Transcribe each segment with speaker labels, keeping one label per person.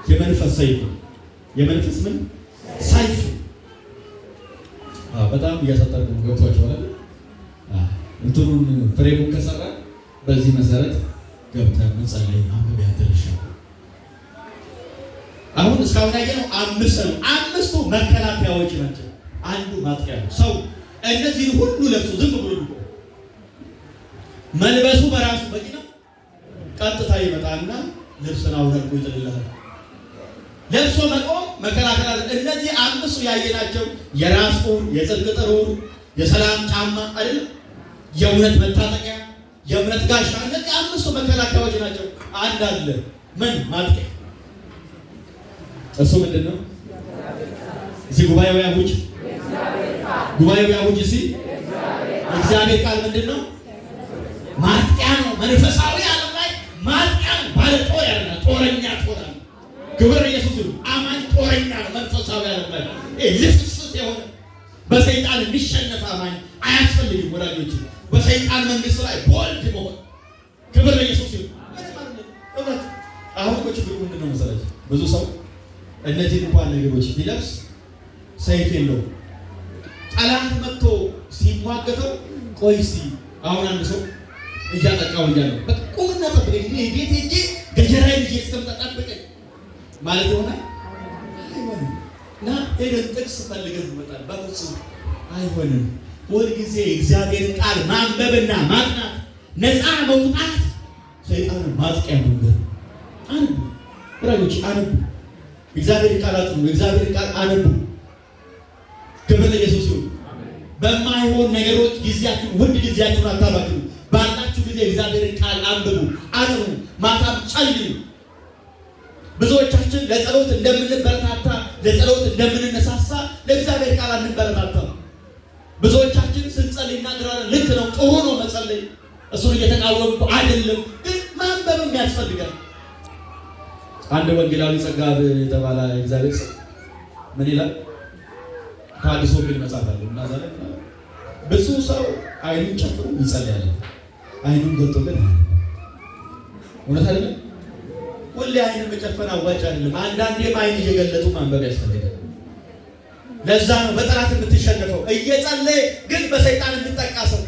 Speaker 1: የመንፈስ ሰይፍ ነው። የመንፈስ ምን ሰይፍ? በጣም እያሳጠርኩ ገብቷችኋል። እንትኑን ፍሬሙን ከሰራ በዚህ መሰረት ገብተን መጸለይ አንበብ ያደርሻል። አሁን እስካሁን ያየነው አምስት ነው። አምስቱ መከላከያዎች ናቸው። አንዱ ማጥቂያ ነው። ሰው እነዚህን ሁሉ ለብሶ ዝም ብሎ መልበሱ በራሱ በቂ ነው? ቀጥታ ይመጣና ልብስን አውልቆ ይጥልልሃል። ለብሶ መቆም መከላከል። እነዚህ አምስቱ ያየናቸው የራስ ቁር፣ የጽድቅ ጥሩር፣ የሰላም ጫማ አይደለም፣ የእውነት መታጠቂያ፣ የእምነት ጋሻ፣ እነዚህ አምስቱ መከላከያዎች ናቸው። አንድ አለ ምን ማጥቂያ። እሱ ምንድን ነው? እዚህ ጉባኤው ያውጅ፣ ጉባኤው ያውጅ። እዚህ እግዚአብሔር ቃል ምንድን ነው? ማጥቂያ ነው። መንፈሳዊ ዓለም ላይ ማጥቂያ ነው። ባለ ጦር ያለ ጦረኛ ጦር ነው። ክብር ኢየሱስ ይሁን። አማኝ ጦረኛ ነው። መንፈሳዊ ዓለም ላይ ልፍስፍስ የሆነ በሰይጣን የሚሸነፍ አማኝ አያስፈልግም ወዳጆች። በሰይጣን መንግስት ላይ ቦልድ መሆን። ክብር ኢየሱስ ይሁን። አሁን እኮ ችግሩ ምንድን ነው መሰላችሁ? ብዙ ሰው እነዚህ እንኳን ነገሮች ቢለብስ ሰይፍ የለውም። ጠላት መጥቶ ሲሟገተው ቆይ እስኪ አሁን አንድ ሰው እያጠቃው እያለ በቁምና ጠብቀኝ፣ እኔ ቤት ሄጄ ገጀራዬ ልጄ እስከምጠብቀኝ ማለት ይሆናል? አይሆንም። እና ሄደን ጥቅስ ፈልገን ይመጣል። በፍጹም አይሆንም። ሁልጊዜ እግዚአብሔርን ቃል ማንበብና ማጥናት፣ ነፃ መውጣት ሰይጣንን ማጥቂያ መንገድ። አንዱ ብራጆች አንዱ እግዚአብሔር ቃል አጥኑ፣ እግዚአብሔር ቃል አንቡ። ክብር ለኢየሱስ ይሁን። በማይሆን ነገሮች ጊዜያችሁን ውድ ጊዜያችሁን አታባክኑ። ባላችሁ ጊዜ እግዚአብሔርን ቃል አንብቡ፣ አጥኑ፣ ማታም ጸልዩ። ብዙዎቻችን ለጸሎት እንደምንበረታታ ለጸሎት እንደምንነሳሳ ለእግዚአብሔር ቃል አንበረታታም። ብዙዎቻችን ስንጸልይ እናገራለን። ልክ ነው፣ ጥሩ ነው መጸለይ፣ እሱን እየተቃወምኩ አይደለም፣ ግን ማንበብም ያስፈልጋል። አንድ ወንጌላዊ ጸጋብ የተባለ እግዚአብሔር ሰው ምን ይላል? ታዲሶ ቢል መጽሐፍ አለ እና ዛሬ ብዙ ሰው አይኑን ጨፍኖ ይጸልያል፣ አይኑን ገልጦ ግን እውነት አይደለም። ሁሌ አይኑን መጨፈን አዋጭ አይደለም። አንዳንዴም አይን እየገለጡ ማንበብ ያስፈልጋል። ለዛ ነው በጠላት የምትሸነፈው። እየጸለየ ግን በሰይጣን የሚጠቃ ሰው፣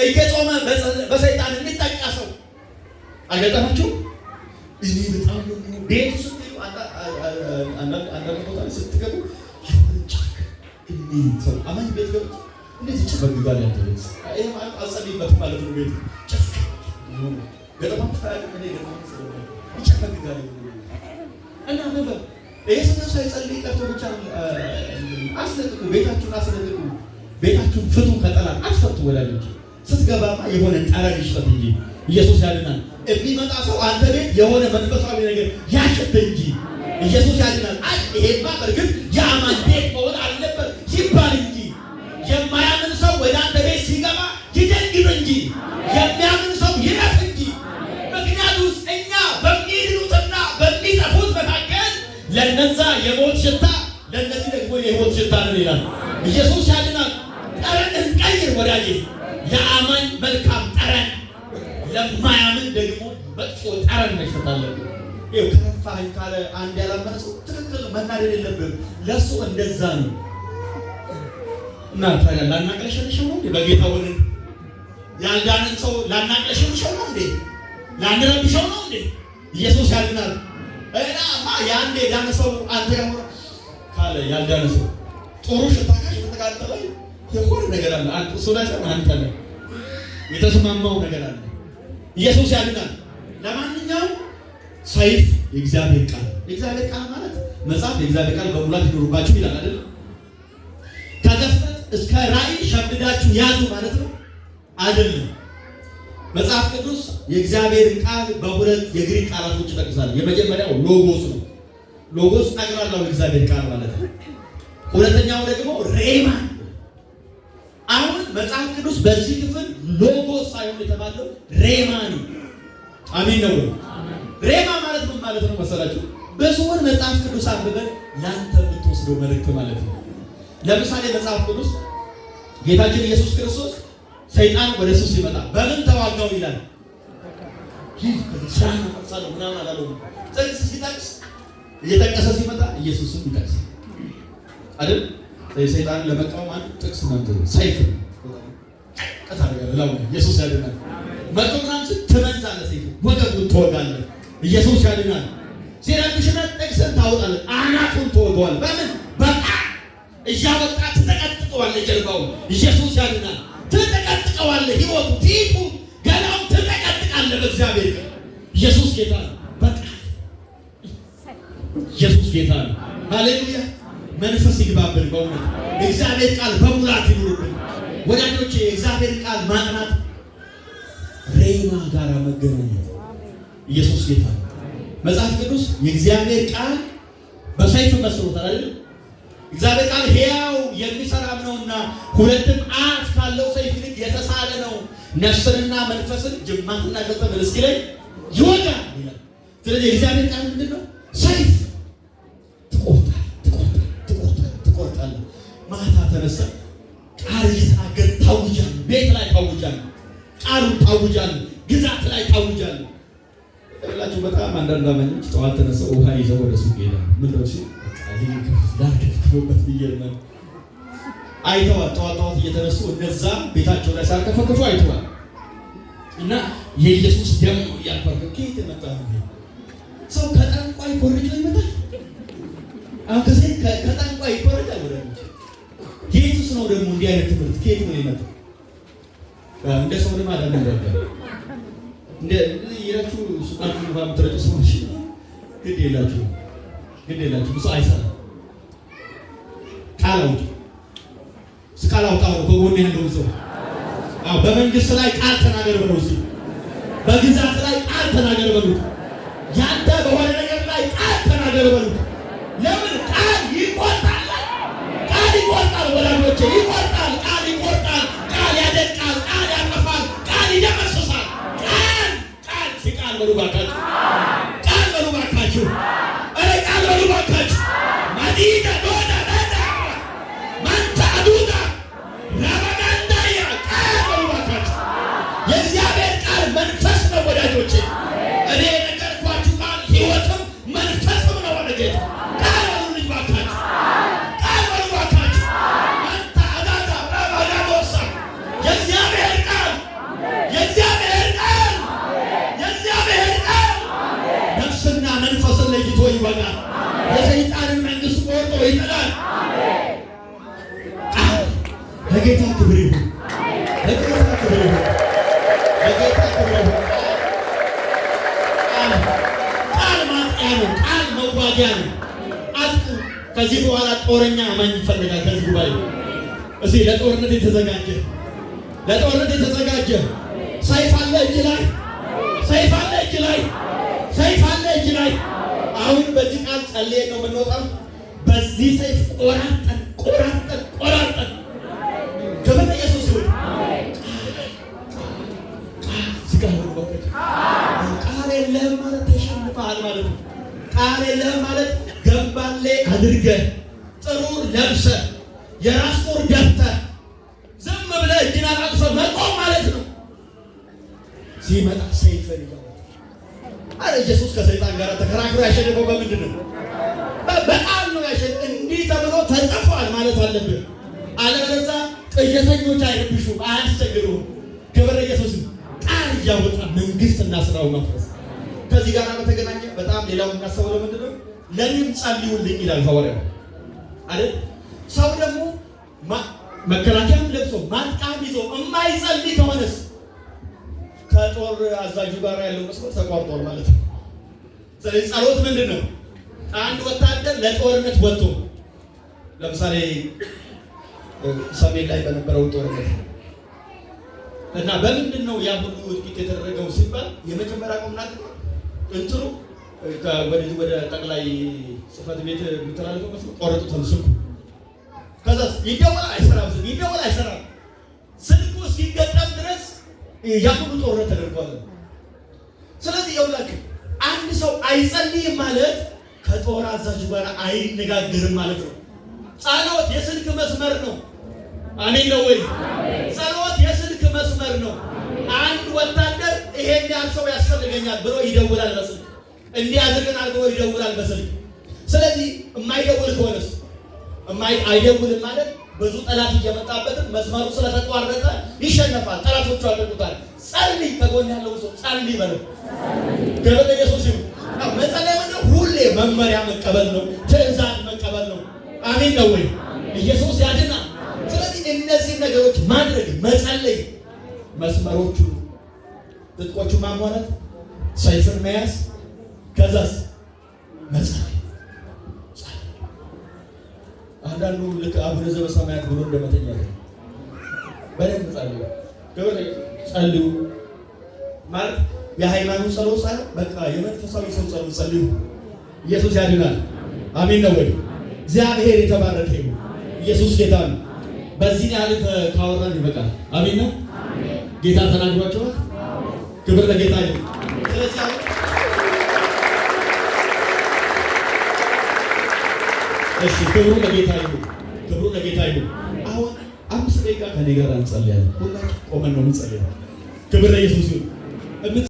Speaker 1: እየጾመ በሰይጣን የሚጠቃ ሰው አልገጠማችሁም? እኔ በጣም ቤቱ ስትገቡ አንዳንድ ቦታ ስትገቡ ሰው አማኝ ቤት ገቡ እንደዚህ ጭፈግጋል። ያንተ ቤት አጸልይበት ማለት ነው። ቤት ገጠማ ይጨፈግጋል እና ነበር ሰው ሳይጸልይ ቀርቶ ብቻ አስለቅቁ፣ ቤታችሁን አስለቅቁ፣ ቤታችሁን ፍቱ፣ ከጠላት አስፈቱ። ወላጆች ስትገባማ የሆነ ጠረን ይሽፈት እንጂ ኢየሱስ ያድናል። የሚመጣ ሰው አንተ ቤት የሆነ መንፈሳዊ ነገር ያሸት እንጂ ኢየሱስ ያድናል። ይሄማ በእርግጥ የአማኝ ቤት መሆን አለበት ይባል እንጂ የማያምን ሰው ወደ አንተ ቤት ሲገባ ይደንግጥ እንጂ የሚያምን ሰው ይረፍ እንጂ። ምክንያቱም እኛ በሚድኑትና በሚጠፉት መካከል ለነዛ የሞት ሽታ ለነዚህ ደግሞ የሕይወት ሽታ ነው ይላል። ኢየሱስ ያድናል። ጠረንን ቀይር ወዳጄ። ለአማኝ መልካም ጠረን፣ ለማያምን ደግሞ መጥፎ ጠረን መሽፈት አለብን። ይኸው ከረፋኝ ካለ አንድ ያላመነ ሰው ትክክል መናደድ የለብንም። ለእሱ እንደዛ ነው እና ታዲያ ላናቅለሸልሸው ነው እንዴ? በጌታ ሆነን ያልዳንን ሰው ላናቅለሸልሸው ነው እንዴ? ላንረብሸው ነው እንዴ? ኢየሱስ ያድናል። እና ያንዴ ዳነ ሰው አንተ ያሆነ ካለ ያልዳነ ሰው ጥሩ ሽታ ከተቃጠለ የሆነ ነገር አለ። አንተ እሱ ላይ አንተ ነው የተስማማው ነገር አለ። ኢየሱስ ያድናል። ለማንኛውም ሰይፍ የእግዚአብሔር ቃል፣ የእግዚአብሔር ቃል ማለት መጽሐፍ የእግዚአብሔር ቃል በሙላት ይኖርባችሁ ይላል አይደል? ከዘፍጥረት እስከ ራእይ ሸምድዳችሁ ያዙ ማለት ነው አይደለም። መጽሐፍ ቅዱስ የእግዚአብሔርን ቃል በሁለት የግሪክ ቃላቶች ይጠቅሳል። የመጀመሪያው ሎጎስ ነው። ሎጎስ ጠቅላላው የእግዚአብሔር ቃል ማለት ነው። ሁለተኛው ደግሞ ሬማ። አሁን መጽሐፍ ቅዱስ በዚህ ክፍል ሎጎስ ሳይሆን የተባለው ሬማ ነው። አሜን ነው። ሬማ ማለት ምን ማለት ነው መሰላችሁ? በስውር መጽሐፍ ቅዱስ አንብበን ላንተ የምትወስደው መልእክት ማለት ነው። ለምሳሌ መጽሐፍ ቅዱስ ጌታችን ኢየሱስ ክርስቶስ ሰይጣን ወደ እሱ ሲመጣ በምን ተዋጋው ይላል? ይህ ከሳና ፈሳለ ምናምን አላለው። ጥቅስ ሲጠቅስ እየጠቀሰ ሲመጣ ኢየሱስን ይጠቅስ አይደል? ሰይጣንን ለመቃወም አንድ ጥቅስ መንገሩ ሰይፍ ነው። ቀጣሪያው ኢየሱስ ያድናል። መጥቶ ምናምን ትመዛለህ፣ ሰይፍ ወገቡን ትወጋለህ። ኢየሱስ ያድናል። ሲረብሽና ጥቅስን ታወጣለህ፣ አናቱን ትወጋዋለህ። በምን በቃ እያወጣ ትጠቀጥቀዋለህ። ጀርባውን ኢየሱስ ያድናል። ትጠቀጥቀዋለህ። ህይወቱ ፊቱ ገላውን ትጠቀጥቃለህ። በእግዚአብሔር ቃል ኢየሱስ ጌታ ነው። በቃ ኢየሱስ ጌታ ነው። ሃሌሉያ። መንፈስ ይግባብን። በእውነት የእግዚአብሔር ቃል በሙላት ይኑርብን ወዳጆቼ። የእግዚአብሔር ቃል ማጥናት ሬማ ጋር መገናኘት። ኢየሱስ ጌታ ነው። መጽሐፍ ቅዱስ የእግዚአብሔር ቃል በሰይፍ መስሎታል አይደል? እግዚአብሔር ቃል ሕያው የሚሰራም ነውና ሁለትም አፍ ካለው ሰይፍ ይልቅ የተሳለ ነው፣ ነፍስንና መንፈስን ጅማትና ቅልጥምን እስኪለይ ይወጋል ይላል። ስለዚህ የእግዚአብሔር ቃል ምንድን ነው? ሰይፍ ትቆርጣለህ። ማታ ተነሳ ቃል እየተናገር ታውጃለህ። ቤት ላይ ታውጃለህ። ቃሉን ታውጃለህ። ግዛት ላይ ታውጃለህ። እላችሁ በጣም አንዳንድ አማኞች ጠዋት ተነሳው ውሃ ይዘው ወደ ሱቅ ይሄዳሉ። ምን ነው ሲል ከፍበት ብዬርናል አይተዋል። ጠዋት እየተነሱ እነዛ ቤታቸው ላይ ሳርከፈክፉ አይተዋል። እና የኢየሱስ ደም ያልፈርክ ከየት የመጣ ነው? ሰው ከጠንቋይ ኮርጆ ይመጣል። አሁን ከጠንቋይ ኮርጆ ወደ ኢየሱስ ነው ደግሞ እንዲህ አይነት ትምህርት ከየት ነው የመጣው? እንደ ሰው ልማድ አይደለም። እንደ ይራቹ ሱቃችሁ ባም ተረጨ ሰዎች ግድ የላችሁ ብዙ አይሰራ ቃላው ስቃላው ከጎን ያለው ሰው በመንግስት ላይ ቃል ተናገር በለው። በግዛት ላይ ቃል ተናገር በሉት። ያንተ በሆነ ነገር ላይ ቃል ተናገር በሉት። ለምን ቃል ይቆርጣል? ቃል ይቆርጣል ወላጆቼ፣ ይቆርጣል። ቃል ይቆርጣል። ቃል ያደቃል። ቃል ያጠፋል። ቃል ይደመስሳል። ቃል ሲቃል በሉ ባካችሁ፣ ቃል በሉ ባካችሁ፣ ቃል በሉ ባካችሁ። ማዲዳ ዶዳ ዳዳ ማንታ ዱዳ ራባጋንዳያ ቃል በሉ ባካችሁ። የእግዚአብሔር ቃል መንፈስ ነው ወዳጆቼ። እኔ ነገርኳችሁ ቃል ሕይወትም መንፈስም ነው ወዳጆቼ። ቃል በሉ ልጅ ባካችሁ፣ ቃል በሉ ባካችሁ። ማንታ አዳዳ ራባጋንዶሳ የእግዚአብሔር ቃል ነፍስና መንፈስን ለይቶ ይወጋል። የሰይጣንን መንግስት ቆርጦ ይጥላል። ለጌታ ክብር ይሁን። ለጌታ ክብር ይሁን። ለጌታ ክብር ይሁን። ቃል ማጥቂያ ነው። ቃል መዋጊያ ነው። አጥቁ። ከዚህ በኋላ ጦረኛ አማኝ ይፈልጋል። ከዚህ ጉባኤ እዚህ ለጦርነት የተዘጋጀ ሰይፍ አለ እጅ ላይ፣ ሰይፍ አለ እጅ ላይ፣ ሰይፍ አለ እጅ ላይ። አሁን በዚህ ቃል ጸልየን ነው የምንወጣው። በዚህ ሰይፍ ቆራርጠን ክብር ለኢየሱስ ይሁን። ቃል የለህም ማለት ተሸንፈሃል ማለት ነው። ቃል የለህም ማለት ገባሌ አድርገህ ጥሩር ለብሰህ የራስ ጦር ደፍተህ ዝም ብለህ እጅን አጣጥፈህ መቆም ማለት ነው። ሲመጣ ሰይፍን ይዘው አረ ኢየሱስ ከሰይጣን ጋር ተከራክሮ ያሸነፈው በምንድን ነው? በቃል ነው ያሸነፈው። እንዲህ ተብሎ ተጽፏል ማለት አለብህ። አለበለዚያ ቅዠተኞች አይረብሹም፣ አያስቸግሩም። ክብር ለኢየሱስ። ቃል እያወጣ መንግስትና ስራው መፍረስ። ከዚህ ጋር በተገናኘ በጣም ሌላው እናስተውለው ምንድን ነው? ለእኔም ጸልዩልኝ ይላል ሐዋርያው አይደል? ሰው ደግሞ መከላከያም ለብሶ ማጥቃም ይዞ የማይጸልይ ከሆነስ ከጦር አዛዡ ጋር ያለው መስመር ተቋርጧል ማለት ነው። ስለዚህ ጸሎት ምንድን ነው? አንድ ወታደር ለጦርነት ወጥቶ ለምሳሌ ሰሜን ላይ በነበረው ጦርነት እና በምንድን ነው ያ ሁሉ ውድቂት የተደረገው ሲባል የመጀመሪያ ቆምናት እንትሩ ወደ ጠቅላይ ጽሕፈት ቤት የሚተላለፈው መስመር ቆረጡታል ስልኩ። ከዛ ይደወል አይሰራም። ስልኩ እስኪገጠም ድረስ ያ ሁሉ ጦርነት ተደርጓል። ስለዚህ የውላችሁ አንድ ሰው አይጸልይም ማለት ከጦር አዛዥ ጋር አይነጋገርም ማለት ነው። ጸሎት የስልክ መስመር ነው። አሜን ነው ወይ? ጸሎት የስልክ መስመር ነው። አንድ ወታደር ይሄን ያህል ሰው ያስፈልገኛል ብሎ ይደውላል በስልክ። እንዲህ አድርገናል ብሎ ይደውላል በስልክ። ስለዚህ የማይደውል ከሆነስ አይደውልም ማለት ብዙ ጠላት እየመጣበትም መስመሩ ስለተቋረጠ ይሸነፋል። ጠላቶቹ ያደርጉታል። ጸልይ፣ ከጎን ያለው ሰው ጸልይ በለው። ገበለ ኢየሱስ ይሁን። መጸለይ ማለት ሁሌ መመሪያ መቀበል ነው፣ ትእዛዝ መቀበል ነው። አሜን ነው ወይ? ኢየሱስ ያድናል። ስለዚህ እነዚህ ነገሮች ማድረግ መጸለይ፣ መስመሮቹ ጥጥቆቹ ማሟላት፣ ሰይፍን መያዝ፣ ከዛስ መጸለይ። አንዳንዱ ልክ አቡነ ዘበሰማያት ብሎ እንደመተኛ በደንብ ጸልዩ። ገበለ ጸልዩ ማለት የሃይማኖት ጸሎት ሳይሆን በቃ የመንፈሳዊ ሰው ጸሎት ጸልዩ። ኢየሱስ ያድናል። አሜን ነው ወይ? እግዚአብሔር የተባረከ ይሁን። ኢየሱስ ጌታ ነው። በዚህ ያህል ካወራን ይበቃል። አሜን ነው። ጌታ ተናግሯቸዋል። ክብር ለጌታ ይሁን። ስለዚህ እሺ፣ ክብሩ ለጌታ ይሁን። ክብሩ ለጌታ ይሁን። አሁን 5 ደቂቃ ከኔ ጋር እንጸልያለን። ሁላችን ቆመን ነው እንጸልያለን። ክብር ለኢየሱስ ይሁን።